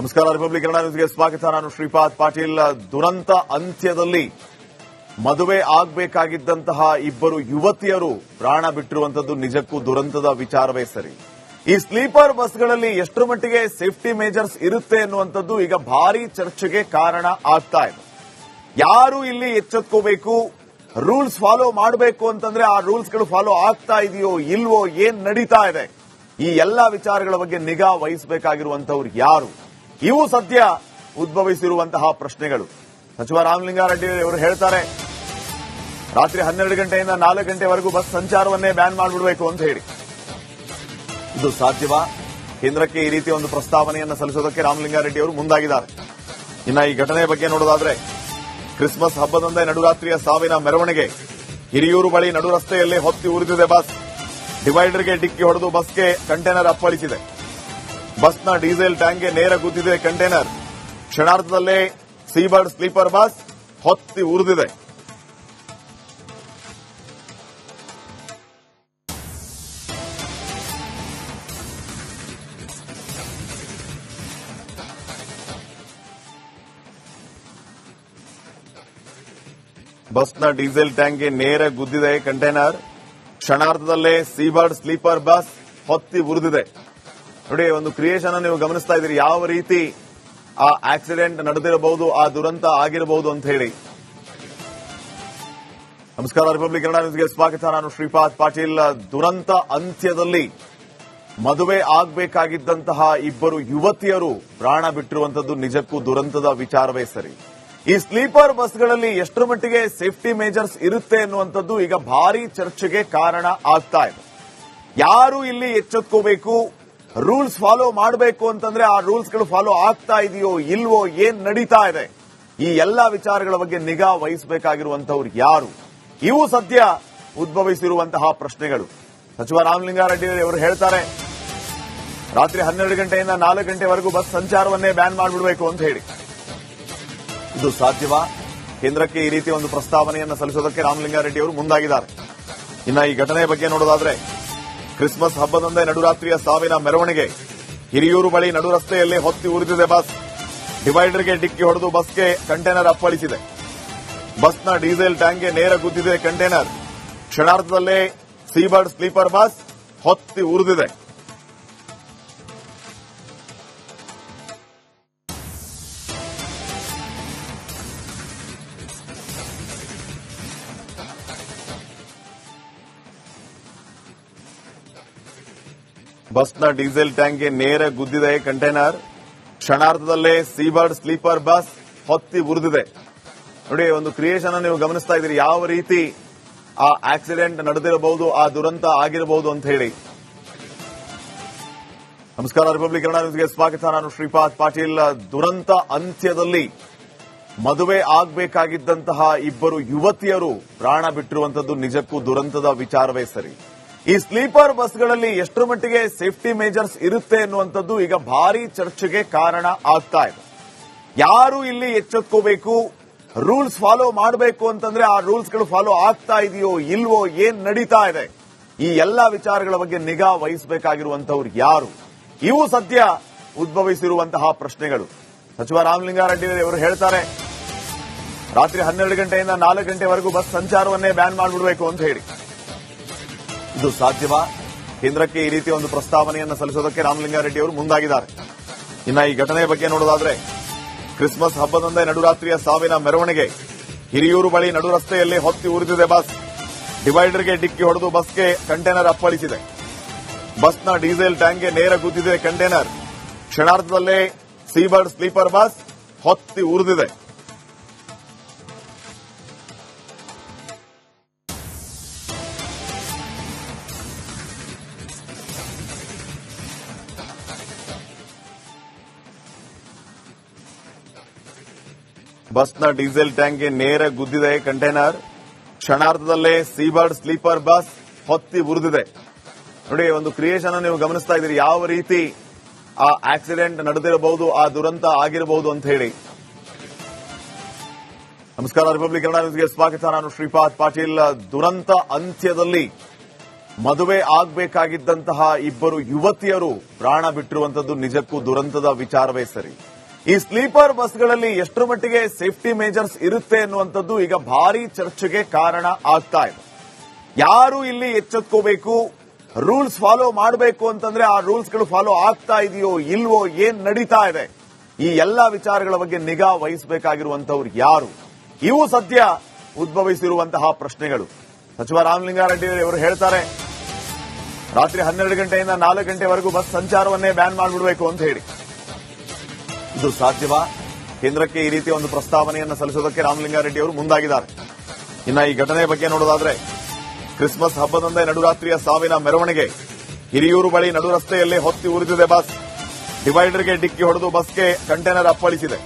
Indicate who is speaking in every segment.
Speaker 1: ನಮಸ್ಕಾರ. ರಿಪಬ್ಲಿಕ್ ಕನ್ನಡ ನ್ಯೂಸ್ಗೆ ಸ್ವಾಗತ. ನಾನು ಶ್ರೀಪಾದ್ ಪಾಟೀಲ್. ದುರಂತ ಅಂತ್ಯದಲ್ಲಿ ಮದುವೆ ಆಗಬೇಕಾಗಿದ್ದಂತಹ ಇಬ್ಬರು ಯುವತಿಯರು ಪ್ರಾಣ ಬಿಟ್ಟಿರುವಂತದ್ದು ನಿಜಕ್ಕೂ ದುರಂತದ ವಿಚಾರವೇ ಸರಿ. ಈ ಸ್ಲೀಪರ್ ಬಸ್ಗಳಲ್ಲಿ ಎಷ್ಟರ ಮಟ್ಟಿಗೆ ಸೇಫ್ಟಿ ಮೇಜರ್ಸ್ ಇರುತ್ತೆ ಅನ್ನುವಂಥದ್ದು ಈಗ ಭಾರಿ ಚರ್ಚೆಗೆ ಕಾರಣ ಆಗ್ತಾ ಇದೆ. ಯಾರು ಇಲ್ಲಿ ಎಚ್ಚೆತ್ಕೋಬೇಕು, ರೂಲ್ಸ್ ಫಾಲೋ ಮಾಡಬೇಕು ಅಂತಂದ್ರೆ ಆ ರೂಲ್ಸ್ಗಳು ಫಾಲೋ ಆಗ್ತಾ ಇದೆಯೋ ಇಲ್ವೋ, ಏನ್ ನಡೀತಾ ಇದೆ, ಈ ಎಲ್ಲಾ ವಿಚಾರಗಳ ಬಗ್ಗೆ ನಿಗಾ ವಹಿಸಬೇಕಾಗಿರುವಂತವ್ರು ಯಾರು, ಇವು ಸದ್ಯ ಉದ್ಭವಿಸಿರುವಂತಹ ಪ್ರಶ್ನೆಗಳು. ಸಚಿವ ರಾಮಲಿಂಗಾರೆಡ್ಡಿ ಅವರು ಹೇಳ್ತಾರೆ, ರಾತ್ರಿ 12 ಗಂಟೆಯಿಂದ 4 ಗಂಟೆವರೆಗೂ ಬಸ್ ಸಂಚಾರವನ್ನೇ ಬ್ಯಾನ್ ಮಾಡಿಬಿಡಬೇಕು ಅಂತ ಹೇಳಿ. ಇದು ಸಾಧ್ಯವಾ? ಕೇಂದ್ರಕ್ಕೆ ಈ ರೀತಿಯ ಒಂದು ಪ್ರಸ್ತಾವನೆಯನ್ನು ಸಲ್ಲಿಸೋದಕ್ಕೆ ರಾಮಲಿಂಗಾರೆಡ್ಡಿ ಅವರು ಮುಂದಾಗಿದ್ದಾರೆ. ಇನ್ನ ಈ ಘಟನೆ ಬಗ್ಗೆ ನೋಡೋದಾದ್ರೆ, ಕ್ರಿಸ್ಮಸ್ ಹಬ್ಬದಂದೇ ನಡುರಾತ್ರಿಯ ಸಾವಿನ ಮೆರವಣಿಗೆ. ಹಿರಿಯೂರು ಬಳಿ ನಡು ರಸ್ತೆಯಲ್ಲಿ ಹೊತ್ತಿ ಉರಿದಿದೆ ಬಸ್. ಡಿವೈಡರ್ಗೆ ಡಿಕ್ಕಿ ಹೊಡೆದು ಬಸ್ಗೆ ಕಂಟೈನರ್ ಅಪ್ಪಳಿಸಿದೆ. ಬಸ್ನ ಡೀಸೆಲ್ ಟ್ಯಾಂಕ್ಗೆ ನೇರ ಗುದ್ದಿದೆ ಕಂಟೈನರ್. ಕ್ಷಣಾರ್ಧದಲ್ಲೇ ಸೀಬರ್ಡ್ ಸ್ಲೀಪರ್ ಬಸ್ ಹೊತ್ತಿ ಉರಿದಿದೆ. ಬಸ್ನ ಡೀಸೆಲ್ ಟ್ಯಾಂಕ್ಗೆ ನೇರ ಗುದ್ದಿದೆ ಕಂಟೈನರ್. ಕ್ಷಣಾರ್ಧದಲ್ಲೇ ಸೀಬರ್ಡ್ ಸ್ಲೀಪರ್ ಬಸ್ ಹೊತ್ತಿ ಉರಿದಿದೆ. ನೋಡಿ, ಒಂದು ಕ್ರಿಯೇಷನ್ ನೀವು ಗಮನಿಸ್ತಾ ಇದ್ದೀರಿ, ಯಾವ ರೀತಿ ಆ ಆಕ್ಸಿಡೆಂಟ್ ನಡೆದಿರಬಹುದು, ಆ ದುರಂತ ಆಗಿರಬಹುದು ಅಂತ ಹೇಳಿ. ನಮಸ್ಕಾರ. ರಿಪಬ್ಲಿಕ್ ಕನ್ನಡ ನ್ಯೂಸ್ಗೆ ಸ್ವಾಗತ. ನಾನು ಶ್ರೀಪಾದ್ ಪಾಟೀಲ್. ದುರಂತ ಅಂತ್ಯದಲ್ಲಿ ಮದುವೆ ಆಗಬೇಕಾಗಿದ್ದಂತಹ ಇಬ್ಬರು ಯುವತಿಯರು ಪ್ರಾಣ ಬಿಟ್ಟಿರುವಂತದ್ದು ನಿಜಕ್ಕೂ ದುರಂತದ ವಿಚಾರವೇ ಸರಿ. ಈ ಸ್ಲೀಪರ್ ಬಸ್ಗಳಲ್ಲಿ ಎಷ್ಟರ ಮಟ್ಟಿಗೆ ಸೇಫ್ಟಿ ಮೇಜರ್ಸ್ ಇರುತ್ತೆ ಅನ್ನುವಂಥದ್ದು ಈಗ ಭಾರಿ ಚರ್ಚೆಗೆ ಕಾರಣ ಆಗ್ತಾ ಇದೆ. ಯಾರು ಇಲ್ಲಿ ಎಚ್ಚೆತ್ಕೋಬೇಕು, ರೂಲ್ಸ್ ಫಾಲೋ ಮಾಡಬೇಕು ಅಂತಂದ್ರೆ ಆ ರೂಲ್ಸ್ಗಳು ಫಾಲೋ ಆಗ್ತಾ ಇದೆಯೋ ಇಲ್ವೋ, ಏನ್ ನಡೀತಾ ಇದೆ, ಈ ಎಲ್ಲಾ ವಿಚಾರಗಳ ಬಗ್ಗೆ ನಿಗಾ ವಹಿಸಬೇಕಾಗಿರುವಂತವ್ರು ಯಾರು, ಇವು ಸದ್ಯ ಉದ್ಭವಿಸಿರುವಂತಹ ಪ್ರಶ್ನೆಗಳು. ಸಚಿವ ರಾಮಲಿಂಗಾರೆಡ್ಡಿ ಅವರು ಹೇಳ್ತಾರೆ, ರಾತ್ರಿ 12 ಗಂಟೆಯಿಂದ 4 ಗಂಟೆವರೆಗೂ ಬಸ್ ಸಂಚಾರವನ್ನೇ ಬ್ಯಾನ್ ಮಾಡಿಬಿಡಬೇಕು ಅಂತ ಹೇಳಿ. ಇದು ಸಾಧ್ಯವಾ? ಕೇಂದ್ರಕ್ಕೆ ಈ ರೀತಿಯ ಒಂದು ಪ್ರಸ್ತಾವನೆಯನ್ನು ಸಲ್ಲಿಸೋದಕ್ಕೆ ರಾಮಲಿಂಗಾರೆಡ್ಡಿ ಅವರು ಮುಂದಾಗಿದ್ದಾರೆ. ಇನ್ನ ಈ ಘಟನೆ ಬಗ್ಗೆ ನೋಡೋದಾದ್ರೆ, ಕ್ರಿಸ್ಮಸ್ ಹಬ್ಬದಂದೇ ನಡುರಾತ್ರಿಯ ಸಾವಿನ ಮೆರವಣಿಗೆ. ಹಿರಿಯೂರು ಬಳಿ ನಡು ರಸ್ತೆಯಲ್ಲಿ ಹೊತ್ತಿ ಉರಿದಿದೆ ಬಸ್. ಡಿವೈಡರ್ಗೆ ಡಿಕ್ಕಿ ಹೊಡೆದು ಬಸ್ಗೆ ಕಂಟೈನರ್ ಅಪ್ಪಳಿಸಿದೆ. ಬಸ್ನ ಡೀಸೆಲ್ ಟ್ಯಾಂಕ್ಗೆ ನೇರ ಗುದ್ದಿದೆ ಕಂಟೈನರ್. ಕ್ಷಣಾರ್ಧದಲ್ಲೇ ಸೀಬರ್ಡ್ ಸ್ಲೀಪರ್ ಬಸ್ ಹೊತ್ತಿ ಉರಿದಿದೆ. ಬಸ್ನ ಡೀಸೆಲ್ ಟ್ಯಾಂಕ್ಗೆ ನೇರ ಗುದ್ದಿದೆ ಕಂಟೈನರ್. ಕ್ಷಣಾರ್ಧದಲ್ಲೇ ಸೀಬರ್ಡ್ ಸ್ಲೀಪರ್ ಬಸ್ ಹೊತ್ತಿ ಉರಿದಿದೆ. ನೋಡಿ, ಒಂದು ಕ್ರಿಯೇಷನ್ ನೀವು ಗಮನಿಸ್ತಾ ಇದ್ದೀರಿ, ಯಾವ ರೀತಿ ಆ ಆಕ್ಸಿಡೆಂಟ್ ನಡೆದಿರಬಹುದು, ಆ ದುರಂತ ಆಗಿರಬಹುದು ಅಂತ ಹೇಳಿ. ನಮಸ್ಕಾರ. ರಿಪಬ್ಲಿಕ್ ಕನ್ನಡ ನ್ಯೂಸ್ಗೆ ಸ್ವಾಗತ. ನಾನು ಶ್ರೀಪಾದ್ ಪಾಟೀಲ್. ದುರಂತ ಅಂತ್ಯದಲ್ಲಿ ಮದುವೆ ಆಗಬೇಕಾಗಿದ್ದಂತಹ ಇಬ್ಬರು ಯುವತಿಯರು ಪ್ರಾಣ ಬಿಟ್ಟಿರುವಂತದ್ದು ನಿಜಕ್ಕೂ ದುರಂತದ ವಿಚಾರವೇ ಸರಿ. ಈ ಸ್ಲೀಪರ್ ಬಸ್ಗಳಲ್ಲಿ ಎಷ್ಟರ ಮಟ್ಟಿಗೆ ಸೇಫ್ಟಿ ಮೇಜರ್ಸ್ ಇರುತ್ತೆ ಅನ್ನುವಂಥದ್ದು ಈಗ ಭಾರಿ ಚರ್ಚೆಗೆ ಕಾರಣ ಆಗ್ತಾ ಇದೆ. ಯಾರು ಇಲ್ಲಿ ಎಚ್ಚೆತ್ಕೋಬೇಕು, ರೂಲ್ಸ್ ಫಾಲೋ ಮಾಡಬೇಕು ಅಂತಂದ್ರೆ ಆ ರೂಲ್ಸ್ಗಳು ಫಾಲೋ ಆಗ್ತಾ ಇದೆಯೋ ಇಲ್ವೋ, ಏನ್ ನಡೀತಾ ಇದೆ, ಈ ಎಲ್ಲಾ ವಿಚಾರಗಳ ಬಗ್ಗೆ ನಿಗಾ ವಹಿಸಬೇಕಾಗಿರುವಂತವ್ರು ಯಾರು, ಇವು ಸದ್ಯ ಉದ್ಭವಿಸಿರುವಂತಹ ಪ್ರಶ್ನೆಗಳು. ಸಚಿವ ರಾಮಲಿಂಗಾರೆಡ್ಡಿ ಅವರು ಹೇಳ್ತಾರೆ, ರಾತ್ರಿ 12 ಗಂಟೆಯಿಂದ 4 ಗಂಟೆವರೆಗೂ ಬಸ್ ಸಂಚಾರವನ್ನೇ ಬ್ಯಾನ್ ಮಾಡಿಬಿಡಬೇಕು ಅಂತ ಹೇಳಿ. ಇದು ಸಾಧ್ಯವಾ? ಕೇಂದ್ರಕ್ಕೆ ಈ ರೀತಿಯ ಒಂದು ಪ್ರಸ್ತಾವನೆಯನ್ನು ಸಲ್ಲಿಸೋದಕ್ಕೆ ರಾಮಲಿಂಗಾರೆಡ್ಡಿ ಅವರು ಮುಂದಾಗಿದ್ದಾರೆ. ಇನ್ನ ಈ ಘಟನೆ ಬಗ್ಗೆ ನೋಡೋದಾದ್ರೆ, ಕ್ರಿಸ್ಮಸ್ ಹಬ್ಬದಂದೇ ನಡುರಾತ್ರಿಯ ಸಾವಿನ ಮೆರವಣಿಗೆ. ಹಿರಿಯೂರು ಬಳಿ ನಡು ರಸ್ತೆಯಲ್ಲಿ ಹೊತ್ತಿ ಉರಿದಿದೆ ಬಸ್. ಡಿವೈಡರ್ಗೆ ಡಿಕ್ಕಿ ಹೊಡೆದು ಬಸ್ಗೆ ಕಂಟೈನರ್ ಅಪ್ಪಳಿಸಿದೆ. ಬಸ್ನ ಡೀಸೆಲ್ ಟ್ಯಾಂಕ್ಗೆ ನೇರ ಗುದ್ದಿದೆ ಕಂಟೈನರ್. ಕ್ಷಣಾರ್ಧದಲ್ಲೇ ಸೀಬರ್ಡ್ ಸ್ಲೀಪರ್ ಬಸ್ ಹೊತ್ತಿ ಉರಿದಿದೆ. ಬಸ್ನ ಡೀಸೆಲ್ ಟ್ಯಾಂಕ್ಗೆ ನೇರ ಗುದ್ದಿದೆ ಕಂಟೈನರ್. ಕ್ಷಣಾರ್ಧದಲ್ಲೇ ಸೀಬರ್ಡ್ ಸ್ಲೀಪರ್ ಬಸ್ ಹೊತ್ತಿ ಉರಿದಿದೆ. ನೋಡಿ, ಒಂದು ಕ್ರಿಯೇಷನ್ ನೀವು ಗಮನಿಸ್ತಾ ಇದ್ದೀರಿ, ಯಾವ ರೀತಿ ಆ ಆಕ್ಸಿಡೆಂಟ್ ನಡೆದಿರಬಹುದು, ಆ ದುರಂತ ಆಗಿರಬಹುದು ಅಂತ ಹೇಳಿ. ನಮಸ್ಕಾರ. ರಿಪಬ್ಲಿಕ್ ಕನ್ನಡ ನ್ಯೂಸ್ಗೆ ಸ್ವಾಗತ. ನಾನು ಶ್ರೀಪಾದ್ ಪಾಟೀಲ್. ದುರಂತ ಅಂತ್ಯದಲ್ಲಿ ಮದುವೆ ಆಗಬೇಕಾಗಿದ್ದಂತಹ ಇಬ್ಬರು ಯುವತಿಯರು ಪ್ರಾಣ ಬಿಟ್ಟಿರುವಂತದ್ದು ನಿಜಕ್ಕೂ ದುರಂತದ ವಿಚಾರವೇ ಸರಿ. ಈ ಸ್ಲೀಪರ್ ಬಸ್ಗಳಲ್ಲಿ ಎಷ್ಟರ ಮಟ್ಟಿಗೆ ಸೇಫ್ಟಿ ಮೇಜರ್ಸ್ ಇರುತ್ತೆ ಅನ್ನುವಂಥದ್ದು ಈಗ ಭಾರಿ ಚರ್ಚೆಗೆ ಕಾರಣ ಆಗ್ತಾ ಇದೆ. ಯಾರು ಇಲ್ಲಿ ಎಚ್ಚೆತ್ಕೋಬೇಕು, ರೂಲ್ಸ್ ಫಾಲೋ ಮಾಡಬೇಕು ಅಂತಂದ್ರೆ ಆ ರೂಲ್ಸ್ಗಳು ಫಾಲೋ ಆಗ್ತಾ ಇದೆಯೋ ಇಲ್ವೋ, ಏನ್ ನಡೀತಾ ಇದೆ, ಈ ಎಲ್ಲಾ ವಿಚಾರಗಳ ಬಗ್ಗೆ ನಿಗಾ ವಹಿಸಬೇಕಾಗಿರುವಂತವ್ರು ಯಾರು, ಇವು ಸದ್ಯ ಉದ್ಭವಿಸಿರುವಂತಹ ಪ್ರಶ್ನೆಗಳು. ಸಚಿವ ರಾಮಲಿಂಗಾರೆಡ್ಡಿ ಅವರು ಹೇಳ್ತಾರೆ, ರಾತ್ರಿ 12 ಗಂಟೆಯಿಂದ 4 ಗಂಟೆವರೆಗೂ ಬಸ್ ಸಂಚಾರವನ್ನೇ ಬ್ಯಾನ್ ಮಾಡಿಬಿಡಬೇಕು ಅಂತ ಹೇಳಿ. ಇದು ಸಾಧ್ಯವಾ? ಕೇಂದ್ರಕ್ಕೆ ಈ ರೀತಿಯ ಒಂದು ಪ್ರಸ್ತಾವನೆಯನ್ನು ಸಲ್ಲಿಸೋದಕ್ಕೆ ರಾಮಲಿಂಗಾರೆಡ್ಡಿ ಅವರು ಮುಂದಾಗಿದ್ದಾರೆ. ಇನ್ನ ಈ ಘಟನೆ ಬಗ್ಗೆ ನೋಡೋದಾದ್ರೆ, ಕ್ರಿಸ್ಮಸ್ ಹಬ್ಬದಂದೇ ನಡುರಾತ್ರಿಯ ಸಾವಿನ ಮೆರವಣಿಗೆ. ಹಿರಿಯೂರು ಬಳಿ ನಡು ರಸ್ತೆಯಲ್ಲೇ ಹೊತ್ತಿ ಉರಿದಿದೆ ಬಸ್. ಡಿವೈಡರ್ಗೆ ಡಿಕ್ಕಿ ಹೊಡೆದು ಬಸ್ಗೆ ಕಂಟೈನರ್ ಅಪ್ಪಳಿಸಿದೆ.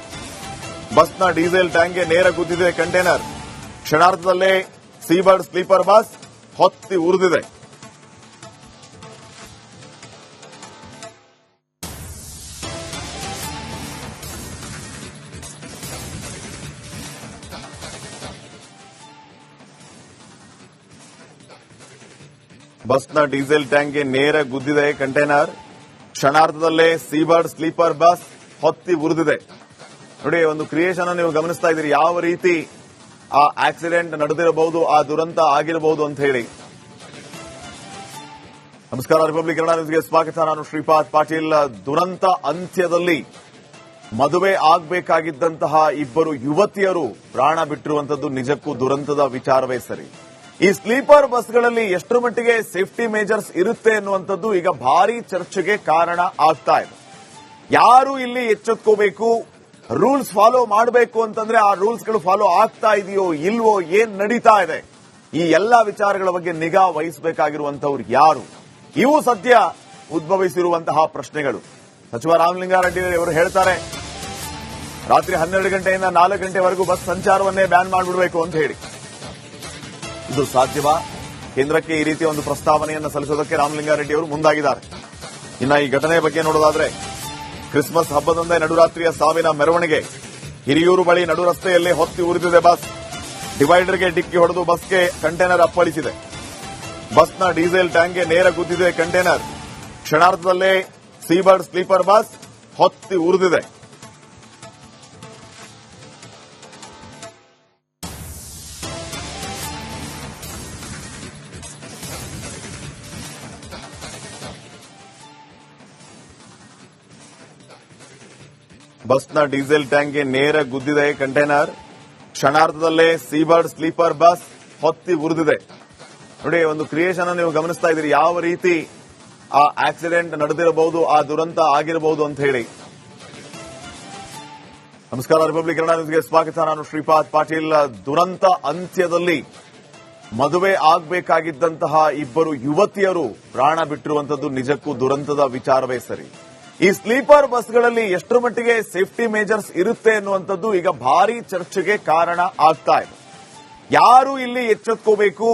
Speaker 1: ಬಸ್ನ ಡೀಸೆಲ್ ಟ್ಯಾಂಕ್ಗೆ ನೇರ ಗುದ್ದಿದೆ ಕಂಟೈನರ್. ಕ್ಷಣಾರ್ಧದಲ್ಲೇ ಸೀಬರ್ಡ್ ಸ್ಲೀಪರ್ ಬಸ್ ಹೊತ್ತಿ ಉರಿದಿದೆ. ಬಸ್ನ ಡೀಸೆಲ್ ಟ್ಯಾಂಕ್ಗೆ ನೇರ ಗುದ್ದಿದೆ ಕಂಟೈನರ್. ಕ್ಷಣಾರ್ಧದಲ್ಲೇ ಸೀಬರ್ಡ್ ಸ್ಲೀಪರ್ ಬಸ್ ಹೊತ್ತಿ ಉರಿದಿದೆ. ನೋಡಿ, ಒಂದು ಕ್ರಿಯೇಷನ್ ನೀವು ಗಮನಿಸ್ತಾ ಇದ್ದೀರಿ, ಯಾವ ರೀತಿ ಆ ಆಕ್ಸಿಡೆಂಟ್ ನಡೆದಿರಬಹುದು, ಆ ದುರಂತ ಆಗಿರಬಹುದು ಅಂತ ಹೇಳಿ. ನಮಸ್ಕಾರ, ರಿಪಬ್ಲಿಕ್ ಕನ್ನಡ ನ್ಯೂಸ್ಗೆ ಸ್ವಾಗತ. ನಾನು ಶ್ರೀಪಾದ್ ಪಾಟೀಲ್. ದುರಂತ ಅಂತ್ಯದಲ್ಲಿ ಮದುವೆ ಆಗಬೇಕಾಗಿದ್ದಂತಹ ಇಬ್ಬರು ಯುವತಿಯರು ಪ್ರಾಣ ಬಿಟ್ಟಿರುವಂತದ್ದು ನಿಜಕ್ಕೂ ದುರಂತದ ವಿಚಾರವೇ ಸರಿ. ಈ ಸ್ಲೀಪರ್ ಬಸ್ಗಳಲ್ಲಿ ಎಷ್ಟರ ಮಟ್ಟಿಗೆ ಸೇಫ್ಟಿ ಮೇಜರ್ಸ್ ಇರುತ್ತೆ ಅನ್ನುವಂಥದ್ದು ಈಗ ಭಾರಿ ಚರ್ಚೆಗೆ ಕಾರಣ ಆಗ್ತಾ ಇದೆ. ಯಾರು ಇಲ್ಲಿ ಎಚ್ಚೆತ್ಕೋಬೇಕು, ರೂಲ್ಸ್ ಫಾಲೋ ಮಾಡಬೇಕು ಅಂತಂದ್ರೆ ಆ ರೂಲ್ಸ್ಗಳು ಫಾಲೋ ಆಗ್ತಾ ಇದೆಯೋ ಇಲ್ವೋ, ಏನ್ ನಡೀತಾ ಇದೆ, ಈ ಎಲ್ಲಾ ವಿಚಾರಗಳ ಬಗ್ಗೆ ನಿಗಾ ವಹಿಸಬೇಕಾಗಿರುವಂತವ್ರು ಯಾರು, ಇವು ಸದ್ಯ ಉದ್ಭವಿಸಿರುವಂತಹ ಪ್ರಶ್ನೆಗಳು. ಸಚಿವ ರಾಮಲಿಂಗಾರೆಡ್ಡಿ ಅವರು ಹೇಳ್ತಾರೆ, ರಾತ್ರಿ 12 ಗಂಟೆಯಿಂದ 4 ಗಂಟೆವರೆಗೂ ಬಸ್ ಸಂಚಾರವನ್ನೇ ಬ್ಯಾನ್ ಮಾಡಿಬಿಡಬೇಕು ಅಂತ ಹೇಳಿ. ಇದು ಸಾಧ್ಯವಾ? ಕೇಂದ್ರಕ್ಕೆ ಈ ರೀತಿಯ ಒಂದು ಪ್ರಸ್ತಾವನೆಯನ್ನು ಸಲ್ಲಿಸೋದಕ್ಕೆ ರಾಮಲಿಂಗಾರೆಡ್ಡಿ ಅವರು ಮುಂದಾಗಿದ್ದಾರೆ. ಇನ್ನ ಈ ಘಟನೆ ಬಗ್ಗೆ ನೋಡೋದಾದ್ರೆ, ಕ್ರಿಸ್ಮಸ್ ಹಬ್ಬದಂದೇ ನಡುರಾತ್ರಿಯ ಸಾವಿನ ಮೆರವಣಿಗೆ. ಹಿರಿಯೂರು ಬಳಿ ನಡು ರಸ್ತೆಯಲ್ಲೇ ಹೊತ್ತಿ ಉರಿದಿದೆ ಬಸ್. ಡಿವೈಡರ್ಗೆ ಡಿಕ್ಕಿ ಹೊಡೆದು ಬಸ್ಗೆ ಕಂಟೈನರ್ ಅಪ್ಪಳಿಸಿದೆ. ಬಸ್ನ ಡೀಸೆಲ್ ಟ್ಯಾಂಕ್ಗೆ ನೇರ ಗುದ್ದಿದೆ ಕಂಟೈನರ್. ಕ್ಷಣಾರ್ಧದಲ್ಲೇ ಸೀಬರ್ಡ್ ಸ್ಲೀಪರ್ ಬಸ್ ಹೊತ್ತಿ ಉರಿದಿದೆ. ಬಸ್ನ ಡೀಸೆಲ್ ಟ್ಯಾಂಕ್ಗೆ ನೇರ ಗುದ್ದಿದೆ ಕಂಟೈನರ್. ಕ್ಷಣಾರ್ಧದಲ್ಲೇ ಸೀಬರ್ಡ್ ಸ್ಲೀಪರ್ ಬಸ್ ಹೊತ್ತಿ ಉರಿದಿದೆ. ನೋಡಿ, ಒಂದು ಕ್ರಿಯೇಷನ್ ನೀವು ಗಮನಿಸ್ತಾ ಇದ್ದೀರಿ, ಯಾವ ರೀತಿ ಆ ಆಕ್ಸಿಡೆಂಟ್ ನಡೆದಿರಬಹುದು, ಆ ದುರಂತ ಆಗಿರಬಹುದು ಅಂತ ಹೇಳಿ. ನಮಸ್ಕಾರ, ರಿಪಬ್ಲಿಕ್ ಕನ್ನಡ ನ್ಯೂಸ್ಗೆ ಸ್ವಾಗತ. ನಾನು ಶ್ರೀಪಾದ್ ಪಾಟೀಲ್. ದುರಂತ ಅಂತ್ಯದಲ್ಲಿ ಮದುವೆ ಆಗಬೇಕಾಗಿದ್ದಂತಹ ಇಬ್ಬರು ಯುವತಿಯರು ಪ್ರಾಣ ಬಿಟ್ಟಿರುವಂತದ್ದು ನಿಜಕ್ಕೂ ದುರಂತದ ವಿಚಾರವೇ ಸರಿ. ಈ ಸ್ಲೀಪರ್ ಬಸ್ಗಳಲ್ಲಿ ಎಷ್ಟರ ಮಟ್ಟಿಗೆ ಸೇಫ್ಟಿ ಮೇಜರ್ಸ್ ಇರುತ್ತೆ ಅನ್ನುವಂಥದ್ದು ಈಗ ಭಾರಿ ಚರ್ಚೆಗೆ ಕಾರಣ ಆಗ್ತಾ ಇದೆ. ಯಾರು ಇಲ್ಲಿ ಎಚ್ಚೆತ್ಕೋಬೇಕು,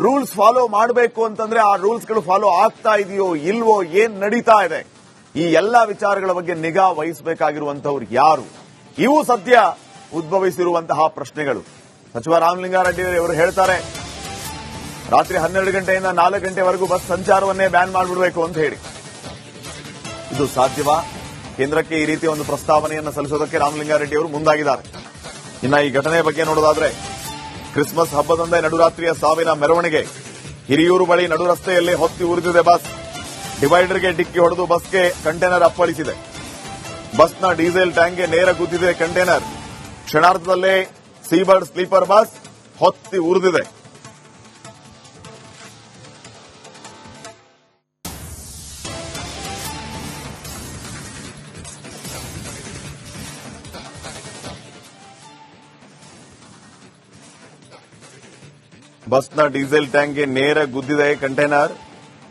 Speaker 1: ರೂಲ್ಸ್ ಫಾಲೋ ಮಾಡಬೇಕು ಅಂತಂದ್ರೆ ಆ ರೂಲ್ಸ್ಗಳು ಫಾಲೋ ಆಗ್ತಾ ಇದೆಯೋ ಇಲ್ವೋ, ಏನ್ ನಡೀತಾ ಇದೆ, ಈ ಎಲ್ಲಾ ವಿಚಾರಗಳ ಬಗ್ಗೆ ನಿಗಾ ವಹಿಸಬೇಕಾಗಿರುವಂತವ್ರು ಯಾರು, ಇವು ಸದ್ಯ ಉದ್ಭವಿಸಿರುವಂತಹ ಪ್ರಶ್ನೆಗಳು. ಸಚಿವ ರಾಮಲಿಂಗಾರೆಡ್ಡಿ ಅವರು ಹೇಳ್ತಾರೆ, ರಾತ್ರಿ 12 ಗಂಟೆಯಿಂದ 4 ಗಂಟೆವರೆಗೂ ಬಸ್ ಸಂಚಾರವನ್ನೇ ಬ್ಯಾನ್ ಮಾಡಿಬಿಡಬೇಕು ಅಂತ ಹೇಳಿ. ಇದು ಸಾಧ್ಯವಾ? ಕೇಂದ್ರಕ್ಕೆ ಈ ರೀತಿಯ ಒಂದು ಪ್ರಸ್ತಾವನೆಯನ್ನು ಸಲ್ಲಿಸೋದಕ್ಕೆ ರಾಮಲಿಂಗಾರೆಡ್ಡಿ ಅವರು ಮುಂದಾಗಿದ್ದಾರೆ. ಇನ್ನ ಈ ಘಟನೆ ಬಗ್ಗೆ ನೋಡೋದಾದ್ರೆ, ಕ್ರಿಸ್ಮಸ್ ಹಬ್ಬದಂದೇ ನಡುರಾತ್ರಿಯ ಸಾವಿನ ಮೆರವಣಿಗೆ. ಹಿರಿಯೂರು ಬಳಿ ನಡು ರಸ್ತೆಯಲ್ಲೇ ಹೊತ್ತಿ ಉರಿದಿದೆ ಬಸ್. ಡಿವೈಡರ್ಗೆ ಡಿಕ್ಕಿ ಹೊಡೆದು ಬಸ್ಗೆ ಕಂಟೈನರ್ ಅಪ್ಪಳಿಸಿದೆ. ಬಸ್ನ ಡೀಸೆಲ್ ಟ್ಯಾಂಕ್ಗೆ ನೇರ ಗುದ್ದಿದೆ ಕಂಟೈನರ್. ಕ್ಷಣಾರ್ಧದಲ್ಲೇ ಸೀಬರ್ಡ್ ಸ್ಲೀಪರ್ ಬಸ್ ಹೊತ್ತಿ ಉರಿದಿದೆ. ಬಸ್ನ ಡೀಸೆಲ್ ಟ್ಯಾಂಕ್ಗೆ ನೇರ ಗುದ್ದಿದೆ ಕಂಟೈನರ್.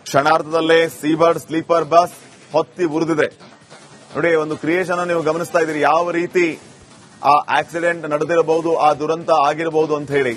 Speaker 1: ಕ್ಷಣಾರ್ಧದಲ್ಲೇ ಸೀಬರ್ಡ್ ಸ್ಲೀಪರ್ ಬಸ್ ಹೊತ್ತಿ ಉರಿದಿದೆ. ನೋಡಿ, ಒಂದು ಕ್ರಿಯೇಷನ್ ನೀವು ಗಮನಿಸ್ತಾ ಇದ್ದೀರಿ, ಯಾವ ರೀತಿ ಆ ಆಕ್ಸಿಡೆಂಟ್ ನಡೆದಿರಬಹುದು, ಆ ದುರಂತ ಆಗಿರಬಹುದು ಅಂತ ಹೇಳಿ.